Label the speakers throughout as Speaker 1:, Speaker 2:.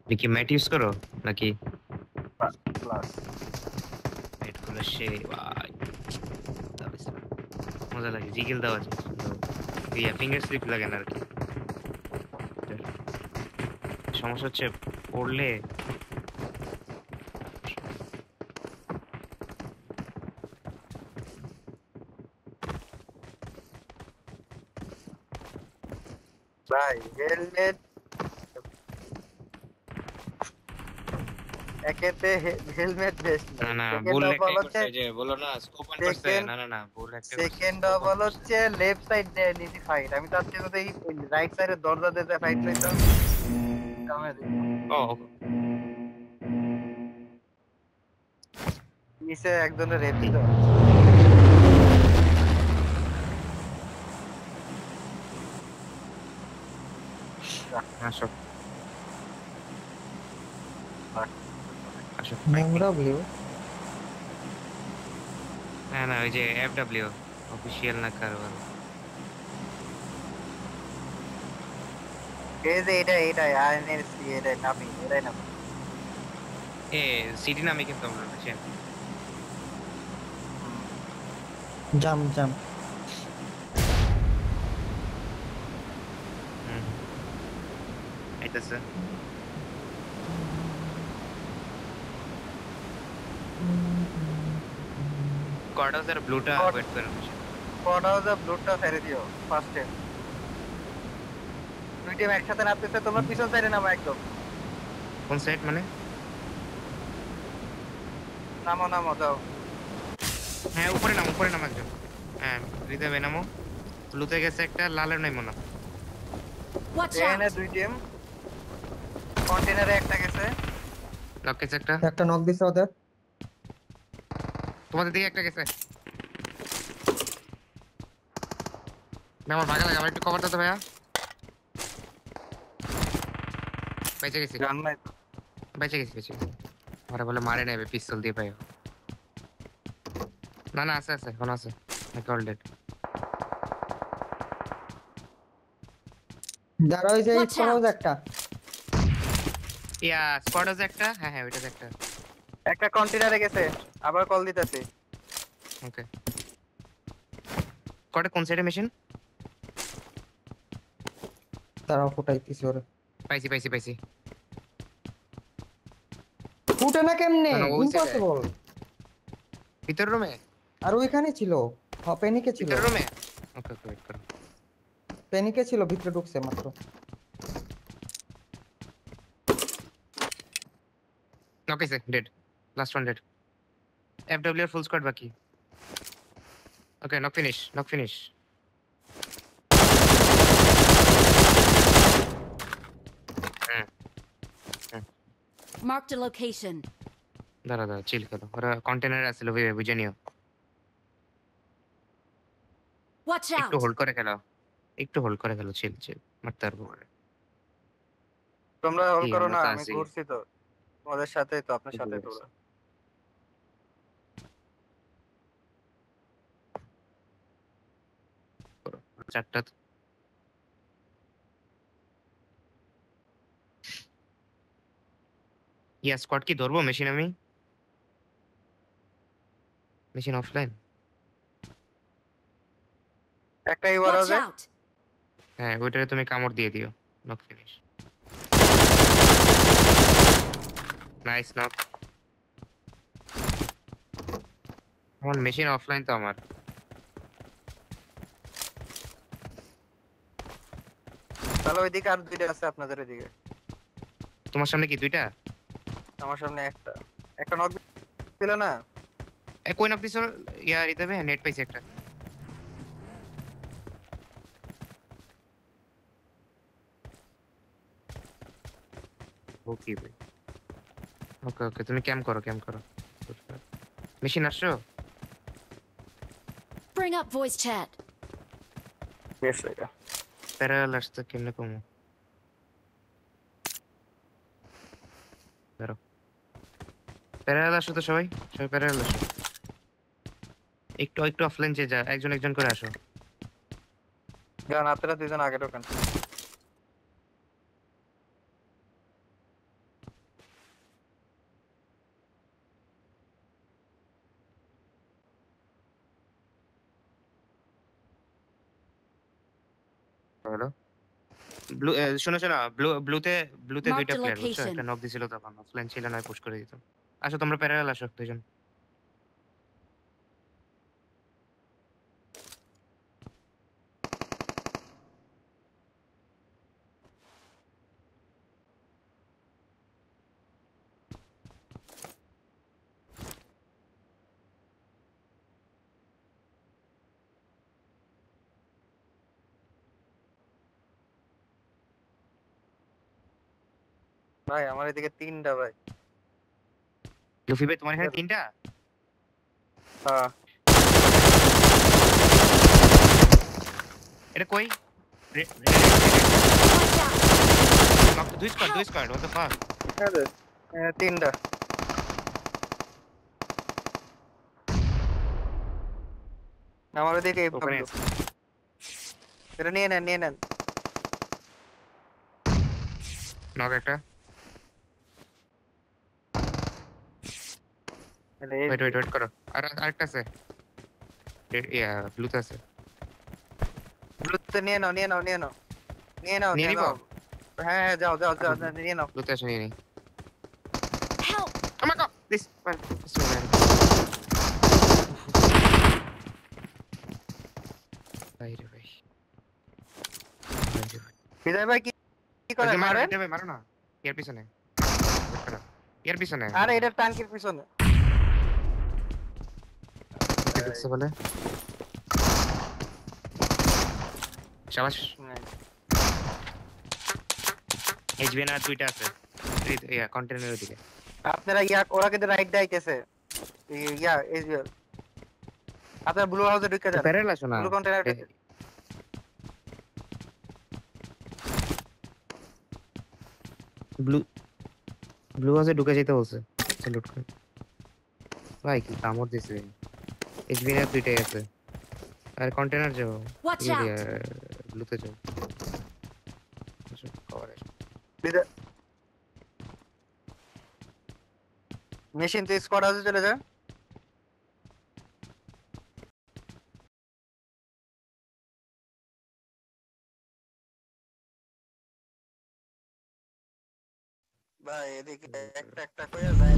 Speaker 1: কি mat use করো নাকি?
Speaker 2: প্লাস
Speaker 1: ম্যাট গুলো সেই ভাই মজা লাগে, জিগেল দেওয়া যায় সুন্দর। ইয়া ফিঙ্গার স্লিপ লাগে না আর কি। সমস্যা হচ্ছে পড়লে
Speaker 2: ভাই হেলমেট একেতে হেলমেট বেস্ট
Speaker 1: না
Speaker 2: নাই,
Speaker 1: না
Speaker 2: সেকেন্ড
Speaker 1: ভুল
Speaker 2: অফ অল
Speaker 1: একটাই
Speaker 2: হচ্ছে
Speaker 1: করছে, যে বলো না স্কোপ অন করছে,
Speaker 2: সেকেন্ড
Speaker 1: না না না ভুল একটাই করছে,
Speaker 2: second
Speaker 1: scope
Speaker 2: of
Speaker 1: on
Speaker 2: all
Speaker 1: করছে।
Speaker 2: হচ্ছে লেফট সাইড দিয়ে নিচে ফাইট। আমি তার চেয়ে যদি রাইট সাইডের দরজা দিয়ে ফাইট চাইতাম কামে দিত।
Speaker 1: ও
Speaker 2: নিচে একজনের রেপ
Speaker 1: কি
Speaker 2: দিত।
Speaker 1: আসো আসো
Speaker 3: এমডব্লিউ
Speaker 1: না না ওই যে এফডব্লিউ অফিসিয়াল না কারবার।
Speaker 2: এই যে এটাই আইএনএসসি, এটাই নামি, এটাই নামি।
Speaker 1: এ সিটি নামে কিন্তু আমরা বুঝছেন।
Speaker 3: জাম জাম
Speaker 1: হুম আইতাছে কর্ডাউজার ব্লুটা ওয়েট করেন।
Speaker 2: কটা হচ্ছে ব্লুটটা ছেড়ে দিও ফার্স্টে। দুই টিম একসাথে নামতেছে, তোমরা পিছন সাইডে নামো একদম।
Speaker 1: কোন সাইড মানে?
Speaker 2: নামো নামো যাও।
Speaker 1: হ্যাঁ উপরে নাম একজন। হ্যাঁ হৃদয় নামো। ব্লুতে গেছে একটা, লালের নাই মনে হয়।
Speaker 4: Watch
Speaker 2: এখানে
Speaker 4: out!
Speaker 2: দুই টিম, কন্টেনারে একটা গেছে।
Speaker 1: নক গেছে একটা,
Speaker 3: একটা নক দিছে ওদের।
Speaker 1: তোমাদের দিকে একটা গেছে। না, আমার ভাগা লাগে, আমার একটু কভার দাও তো ভাইয়া। বেঁচে গেছি
Speaker 2: গান নাই তো।
Speaker 1: বেঁচে গেছি বেঁচে গেছি। ওরা বলে মারে নেবে পিস্তল দিয়ে পাই। না না আছে আছে এখন আছে, নাকি অল ডেড।
Speaker 3: যারা ওই যে
Speaker 4: Watch
Speaker 3: স্কোর
Speaker 4: out!
Speaker 3: একটা
Speaker 1: ইয়া স্কোয়াড আছে একটা, হ্যাঁ হ্যাঁ ওইটাতে একটা।
Speaker 2: একটা কন্টেনারে গেছে, আবার কল দিতেছি।
Speaker 1: ওকে স্কোয়াডে কোন সাইডে মেশিন?
Speaker 3: তারাও ফুটাইতেছে ওরে।
Speaker 1: পাইছি পাইছি পাইছি।
Speaker 3: ফুটে না কেমনে,
Speaker 1: না না ওই সাইডে
Speaker 3: ইম্পসিবল।
Speaker 1: ভিতর রুমে,
Speaker 3: আর ওইখানে ছিল, পেনিকে ছিল,
Speaker 1: ভিতর রুমে। ওকে ওকে ওয়েট করো।
Speaker 3: পেনিকে ছিল, ভিতরে ঢুকছে মাত্র।
Speaker 1: ওকে সে dead, last one dead. FW এর ফুল স্কোয়াড বাকি। Okay knock finish knock finish. Hmm hmm
Speaker 4: Marked a location.
Speaker 1: দাঁড়া দাঁড়া চিল করো, ওরা কন্টেনারে আসছিল বুঝে নিও।
Speaker 4: Watch
Speaker 1: একটু
Speaker 4: out!
Speaker 1: হোল্ড করে খেলো, একটু হোল্ড করে খেলো, চিল চিল মারতে পারবো।
Speaker 2: তোমরা হল
Speaker 1: কি
Speaker 2: করো
Speaker 1: আমরা
Speaker 2: না,
Speaker 1: তো
Speaker 2: আমি
Speaker 1: আছি।
Speaker 2: ঘুরছি তো তোমাদের সাথেই, তো আপনার
Speaker 1: বুঝতে
Speaker 2: সাথেই তো
Speaker 1: পেরেছি।
Speaker 2: ওরা।
Speaker 1: করো। চারটা ইয়া স্কোয়াড কি ধরবো মেশিন আমি? Machine offline.
Speaker 2: একটা ইউআর
Speaker 4: Watch
Speaker 2: আছে।
Speaker 4: out!
Speaker 1: হ্যাঁ ওইটারে তুমি কামড় দিয়ে দিও। Knock finish. Nice knock. আমার মেশিন অফলাইন তো আমার।
Speaker 2: তাহলে ওইদিকে আর দুইটা আছে, আপনাদের ওইদিকে।
Speaker 1: তোমার সামনে কি দুইটা?
Speaker 2: আমার সামনে একটা, একটা নক ছিল না।
Speaker 1: এ কই নক দিছো? ইয়া রিদেবে নেট পাইছে একটা। ওকে ভাই। ওকে ওকে তুমি ক্যাম্প করো ক্যাম্প করো। মেশিন আসছো?
Speaker 4: Bring up voice chat.
Speaker 2: বেশ এটা
Speaker 1: প্যারাল আসতে কেমনে কমো? দাঁড়াও, প্যারাল আসো তো সবাই, সবাই প্যারাল আসো। একটু একটু অফলাইন যে যা, একজন একজন করে আসো।
Speaker 2: গান আপনারা দুজন আগে ঢোকেন।
Speaker 1: হলো ব্লু শোনো ব্লুতে
Speaker 4: Marked
Speaker 1: দুইটা
Speaker 4: a
Speaker 1: প্লেয়ার বুঝছো
Speaker 4: location.
Speaker 1: একটা নক দিছিল তখন অফলাইন ছিল না পুশ করে দিত আসো তোমরা প্যারালাল আসো দুইজন
Speaker 2: ভাই আমার এদিকে 3টা ভাই।
Speaker 1: লুফি ভাই তোমার এখানে তিনটা
Speaker 2: হ্যাঁ
Speaker 1: এটা কই
Speaker 4: Watch out!
Speaker 1: নক দুই স্কোয়াড what the fuck
Speaker 2: ঠিক আছে 3টা। আমার ওদিকে
Speaker 1: ওখানে
Speaker 2: এটা নিয়ে নেন
Speaker 1: নক একটা ওয়েট করো আর আরেকটা আছে ব্লুতে আছে
Speaker 2: ব্লুতে নিয়ে নাও
Speaker 1: নিয়ে নিবো?
Speaker 2: হ্যাঁ যাও নিয়ে নাও।
Speaker 1: ব্লুতে আসে নিয়ে নি
Speaker 4: Help!
Speaker 1: Oh my god! This one. বাইরে ভাই
Speaker 2: বিজয় ভাই কি করে মারেন?
Speaker 1: মারো না এর পিছনে এর পিছনে
Speaker 2: আরে এটা ট্যাঙ্কের পিছনে।
Speaker 1: দেখছে বলে শাবাশ এইচবিএন আর দুইটা আছে কন্টেনারের দিকে
Speaker 2: আপনারা ওরা কিন্তু রাইট দাইতেছে এসবিএল। আপনারা ব্লু হাউসে ঢুকে যান।
Speaker 1: প্যারেল আসো না
Speaker 2: ব্লু কন্টেনার
Speaker 1: ব্লু হাউসে ঢুকে যেতে বলছে লুট করে ভাই কি কামড় দিছে এইচবিএন আর দুইটাই আছে আর কন্টেনার যাও
Speaker 4: Watch out!
Speaker 1: ব্লুতে যাও কভার
Speaker 2: মেশিন তো স্কোয়াড হাউসে চলে যায়। ভাই এদিকে একটা কইয়া যায়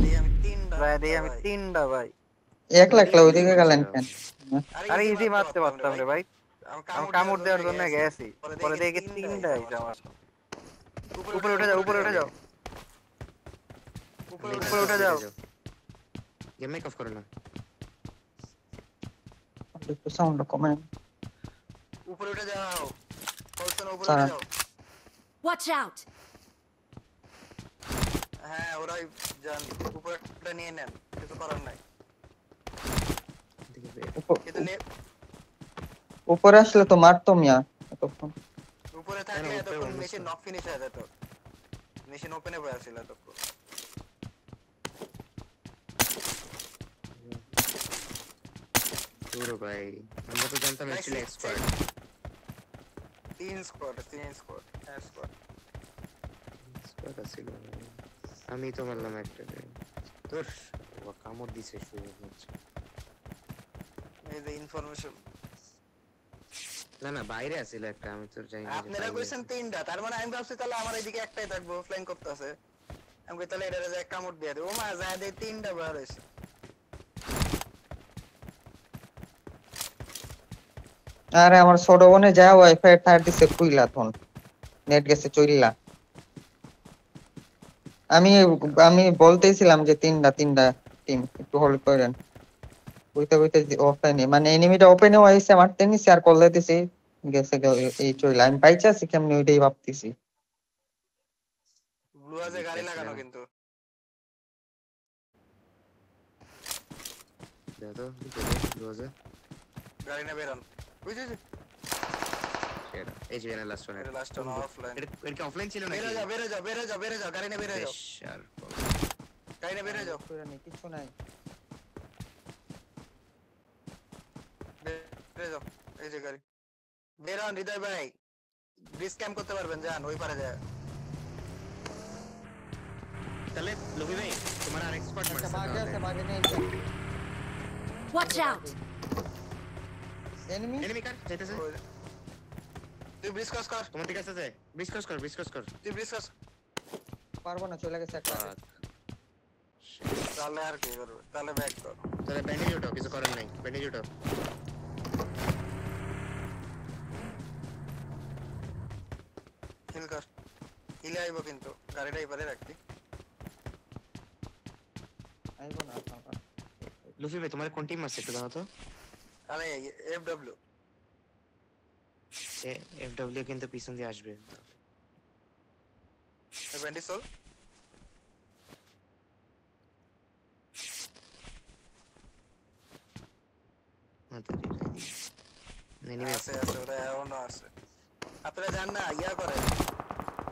Speaker 2: দিয়ে আমি 3টা ভাই।
Speaker 3: একলা একলা ওইদিকে গেলেন কেন?
Speaker 2: আরে ইজি মারতে পারতাম রে ভাই। আমি কামড় দেওয়ার জন্য গেছি পরে দেখি 3টা আইছে আমার। উপরে উঠে যাও উপরে উঠে যাও।
Speaker 1: গেম মেক অফ করো না
Speaker 3: একটু সাউন্ড কমে।
Speaker 2: উপরে উঠে যাও উপরে
Speaker 3: স্যার।
Speaker 2: উঠে যাও।
Speaker 4: Watch out!
Speaker 2: হ্যাঁ ওরাই যান উপরেটা নিয়ে নেন কিছু করার নাই। কিন্তু
Speaker 3: উপরে আসলে তো মারতো মিয়া এতক্ষণ।
Speaker 2: উপরে থাকলে এতক্ষণ মেশিন নক ফিনিশ হয়ে যেত। মেশিন ওপেনে বসে ছিল এতক্ষণ।
Speaker 1: পুরো ভাই আমরা তো জানতাম অ্যাকচুয়ালি এক্সপার্ট
Speaker 2: 3 স্কোয়াড
Speaker 1: এক্সপার্ট ছিল আমি তো মারলাম একটা তোর ও কামড় দিছে শুরু হচ্ছে
Speaker 2: এই যে ইনফরমেশন
Speaker 1: না বাইরে আছিল একটা আমি তো জানি না
Speaker 2: আপনারা কইছেন 3টা তার মানে আমি ভাবছি তাহলে আমার এদিকে একটাই থাকবো ফ্ল্যাঙ্ক করতেছে। আমি কই তাহলে এটারে যে কামড় দিয়ে দেব। ও মা যায় দে 3টা বার হইছে।
Speaker 3: আরে আমার ছোট বোনে যা ওয়াইফাই তার দিছে খুইলা তখন নেট গেছে চইলা। আমি বলতেছিলাম যে তিনটা টিম একটু হোল্ড করেন কইতে ওপেনে মানে এনিমিটা ওপেনে হইছে মারতে নিছে আর কল দিতেছি গেছে এই চইলা আমি পাইছাছি কেমনে ওইটাই ভাবতেছি।
Speaker 2: ব্লু হাউসে গাড়ি লাগানো কিন্তু
Speaker 1: দাদা রোজা
Speaker 2: গাড়ি না বেরান বুঝছিস
Speaker 1: সেটা এই যে লাস্ট ওয়ান
Speaker 2: এটা লাস্ট অন অফলাইন
Speaker 1: এটা কি অফলাইন ছিল নাকি
Speaker 2: বেরে যাও গাড়ি না বেরে যাও
Speaker 1: আর
Speaker 2: গাড়ি না বেরে যাও
Speaker 3: কিছু নাই
Speaker 2: বেরে যাও এই যে গাড়ি বেরান হৃদয় ভাই ব্রিজ ক্যাম্প করতে পারবেন যান ওই পারে যায়।
Speaker 1: তাহলে লবি ভাই তোমার আর এক্সপার্ট
Speaker 3: একটা
Speaker 1: মারছে
Speaker 3: বাগে আছে বাগে নেই
Speaker 4: Watch out!
Speaker 3: এনিমি
Speaker 1: এনিমি কার যাইতেছে
Speaker 2: তুই ব্রিজ ক্রস কর,
Speaker 1: তোমার ঠিক আছে বিস্কস কর
Speaker 2: তুই ব্রিজ ক্রস।
Speaker 3: পারবো না, চলে গেছে একটা।
Speaker 1: Fuck.
Speaker 2: তাহলে আর কি করবে, তাহলে ব্যাক কর।
Speaker 1: তাহলে ব্যান্ডেজ উঠাও, কিছু করার নাই, ব্যান্ডেজ উঠাও।
Speaker 2: হিল কর, হিলে আইব কিন্তু গাড়িটা এবারে রাখবি।
Speaker 3: আইবো না বাবা।
Speaker 1: লুফি ভাই তোমার কোন টিম আছে একটু জানো তো?
Speaker 2: আরে এফডব্লিউ
Speaker 1: এফডব্লিউ কিন্তু পিছন দিয়ে আসবে।
Speaker 2: ব্যান্ডি সোল আছে আছে, ওরা এখনো আছে। আপনারা জান না ইয়া করে,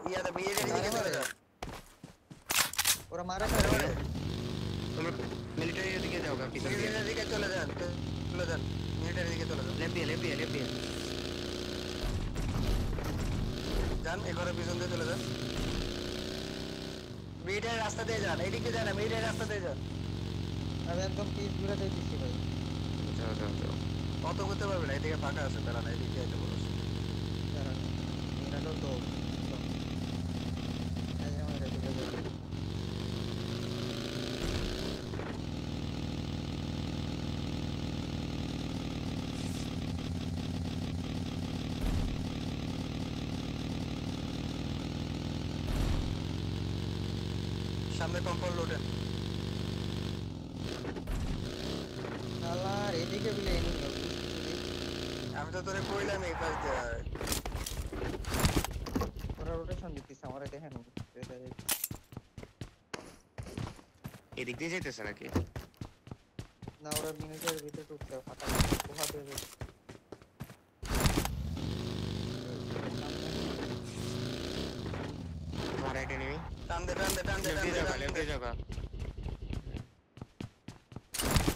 Speaker 2: ইয়াতে মিলিটারি দিকে চলে যান।
Speaker 3: ওরা মারা
Speaker 2: আপনারা
Speaker 3: করে।
Speaker 1: তোমরা মিলিটারির দিকে যাও গা, পিছন দিয়ে
Speaker 2: মিলিটারি দিকে চলে যান, চলে যান, মিলিটারি দিকে চলে যান।
Speaker 1: লেফট দিয়ে
Speaker 2: যান এবারে পিছন দিয়ে চলে যান, মিলিটারি রাস্তা দিয়ে যান, এইদিকে যান না, মিলিটারি রাস্তা দিয়ে যান।
Speaker 3: আমি একদম পিস ঘুরে যাইতেছি ভাই।
Speaker 1: যাও।
Speaker 2: অত করতে পারবে না, এদিকে ফাঁকা আছে, তারা না এদিকে যেতে বলো।
Speaker 3: দাঁড়ান, এটা তো এই আমার এটা চলে যাবে।
Speaker 2: সামনে কম্পাউন্ড লোডেন।
Speaker 3: শালার এদিকে বিলে এনিমি।
Speaker 2: আমি তো তোরে কইলাম এই পাশ দিয়ে আয়।
Speaker 3: ওরা রোটেশন দিতেছে, আমারে দেখেন।
Speaker 1: এদিক দিয়ে যাইতেছে নাকি?
Speaker 3: না, ওরা মিনিটের ভিতরে ঢুকছে, ফাটা পোহা দিয়ে দিচ্ছে।
Speaker 1: তোমার রাইট এনিমি।
Speaker 2: টান দে
Speaker 1: লেফট দিয়ে যাও গা।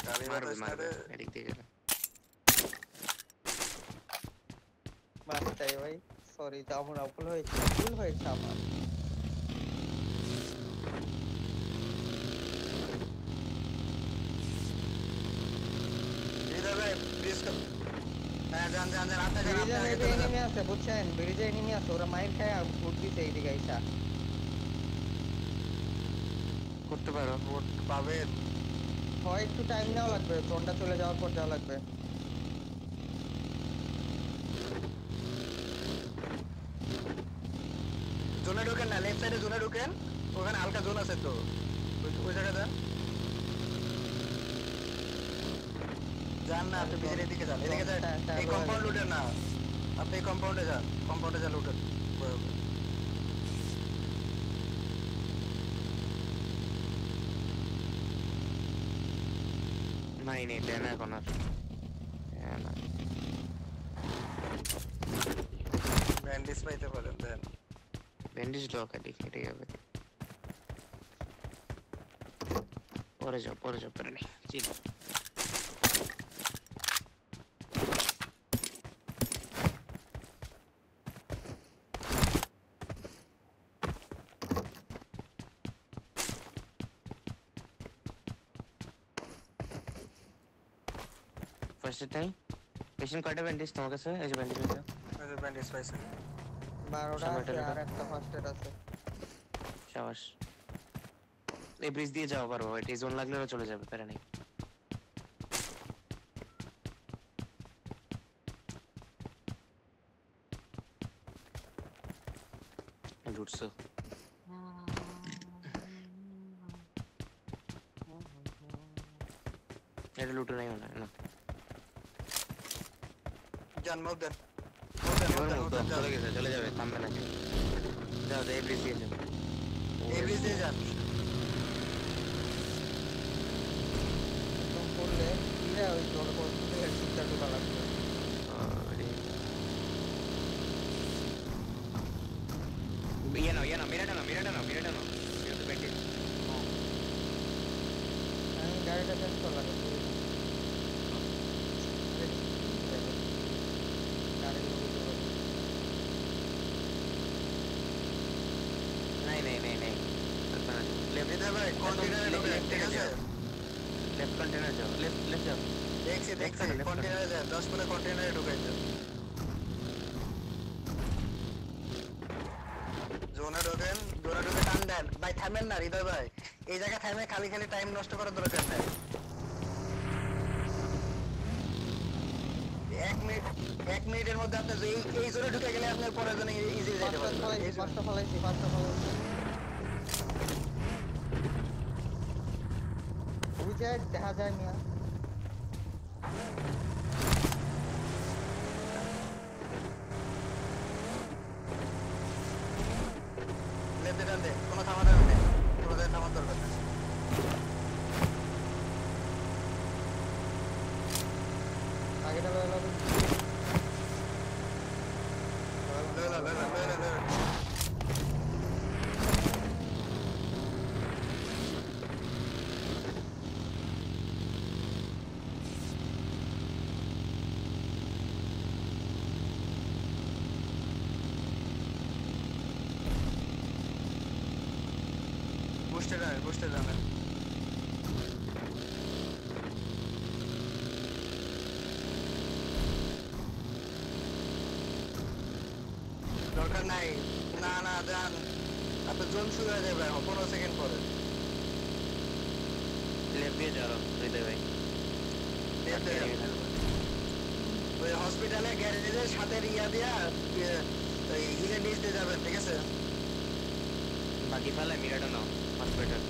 Speaker 2: গাড়ি
Speaker 1: মারবে
Speaker 2: বাতাস
Speaker 1: এদিক দিয়ে যাও।
Speaker 3: মারটাই ভাই, সরি, আমার ভুল হয়েছে আমার।
Speaker 2: ইধর ভাই প্লিজ কর। হ্যাঁ যান আপনি যান,
Speaker 3: ব্রিজে
Speaker 2: আপনি
Speaker 3: মেবি এনিমি আছে, বুঝছেন? ব্রিজে এনিমি আছে, ওরা মাইর খায় উঠ দিছে এইদিকে আইসা।
Speaker 1: করতে পারো।
Speaker 2: ভোট পাবেন।
Speaker 3: হয় একটু টাইম নেওয়া লাগবে, জোনটা চলে যাওয়ার পর যাওয়া লাগবে।
Speaker 2: জোনে ঢোকেন না, লেফট সাইডে জোনে ঢোকেন, ওখানে হালকা জোন আছে তো, ওই জায়গায় যান। যান না, আপনি বিজের এদিকে যান, এদিকে যান। এই কম্পাউন্ড লুটেন না, আপনি এই কম্পাউন্ডে যান লুটেন।
Speaker 1: নাই দেয় না এখন আর। না
Speaker 2: ব্যান্ডিজ পাইতে পারেন, দেন।
Speaker 1: ব্যান্ডেজ লক আদি কেটে যাবে। পরে যাও পরে নেই চিল। ফার্স্ট টাইম পেশেন্ট কয়টা ব্যান্ডেজ তোমার কাছে? এই যে
Speaker 2: ব্যান্ডিজ পাইছে
Speaker 3: 12টা আছে, আর একটা ফার্স্ট এড আছে।
Speaker 1: শাবাশ। এই ব্রিজ দিয়ে যাও পারো, এটা জোন লাগলেও চলে যাবে, প্যারা নেই। লুটছো এটা লুটে নাই মনে হয় না।
Speaker 2: যান মুভ দেন,
Speaker 1: চলে যাবে, থামবে না। যাও এই ব্রিজ দিয়ে যাও,
Speaker 2: এই ব্রিজ দিয়ে যান।
Speaker 3: একদম করলে কিরে ওই জল পড়তে হেডশটটা ঢোকা লাগবে।
Speaker 1: মিরাটা নাও ব্যান্ডেজ।
Speaker 3: আমি গাড়িটা চেঞ্জ করলাম। গাড়ি
Speaker 1: নাই
Speaker 2: লেফট ভাই কন্টেইনারে ঢোকেন, ঠিক আছে?
Speaker 1: লেফট কন্টেইনার যাও, লেফট যাও।
Speaker 2: দেখছি কন্টেইনারে যান, 10 কোণে কন্টেইনারে ঢোকাইছে। জোনে ঢোকে টান দেন ভাই, থামেন না হৃদয় ভাই, এই জায়গায় থামে খালি খালি টাইম নষ্ট করার দরকার নাই। 1 মিনিটের মধ্যে আপনি এই জোনে ঢুকে গেলে আপনার পরের জন্য ইজি যেতে পারবেন।
Speaker 3: পাঁচটা ফলাইছি। ওই যে দেখা যায় মিয়া।
Speaker 2: লেফটে টান দে, কোনো থামার দরকার নেই, কোনো জায়গায় থামার দরকার নেই।
Speaker 3: আগেটা লয়ে লও।
Speaker 2: বুঝতে জানেন দরকার নাই, না যান, আপনার জোন শুরু হয়ে যাবে এখন 15 সেকেন্ড পরে। ওই হসপিটালে গ্যারেজের সাথে রিয়া দিয়া হিলে নিচ দিয়ে যাবেন, ঠিক আছে?
Speaker 1: বাকি ফেলে মিরাটা নাও হসপিটাল।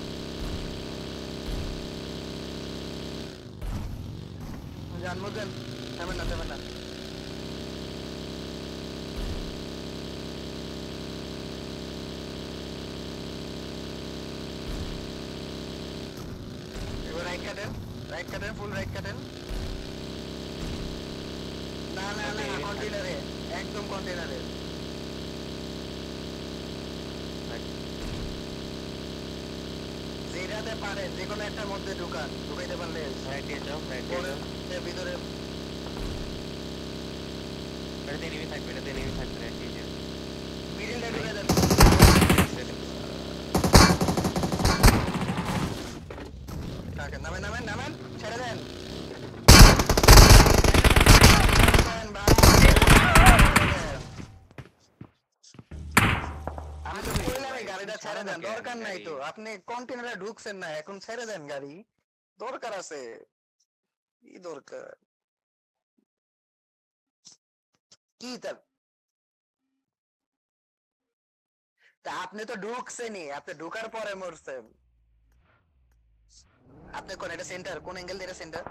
Speaker 2: জানবো দেন, থামেন না। এবার রাইট কাটেন, ফুল রাইট কাটেন। না কন্টেনারে, একদম কন্টেনারে। যেটাতে পারে যে কোনো একটার মধ্যে ঢুকাইতে পারলে
Speaker 1: রাইটে যাও
Speaker 2: ভিতরে
Speaker 1: এটাতে এনিমি থাকবে রাইটে যাও।
Speaker 2: মিডিলে ঢুকে দেন। নামেন, ছেড়ে দেন। আমি তো বললাম গাড়িটা ছেড়ে দেন, দরকার নাই তো, আপনি কন্টেনারে ঢুকছেন না, এখন ছেড়ে দেন গাড়ি, দরকার আছে, কি দরকার কি তার? তা আপনি তো ঢুকছেনই, আপনি ঢুকার পরে মরছেন। আপনি কোন এটা সেন্টার, কোন অ্যাঙ্গেল দিয়ে সেন্টার?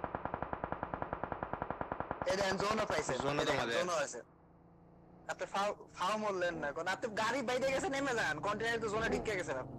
Speaker 2: এই দেন জোনও পাইছেন, জোনও আছে। আপনি ফাও মরলেন না, কারণ আপনি গাড়ি বাইরে গেছে, নেমে যান, কন্টেনার তো জোনে ঢুকে গেছেন আপনি।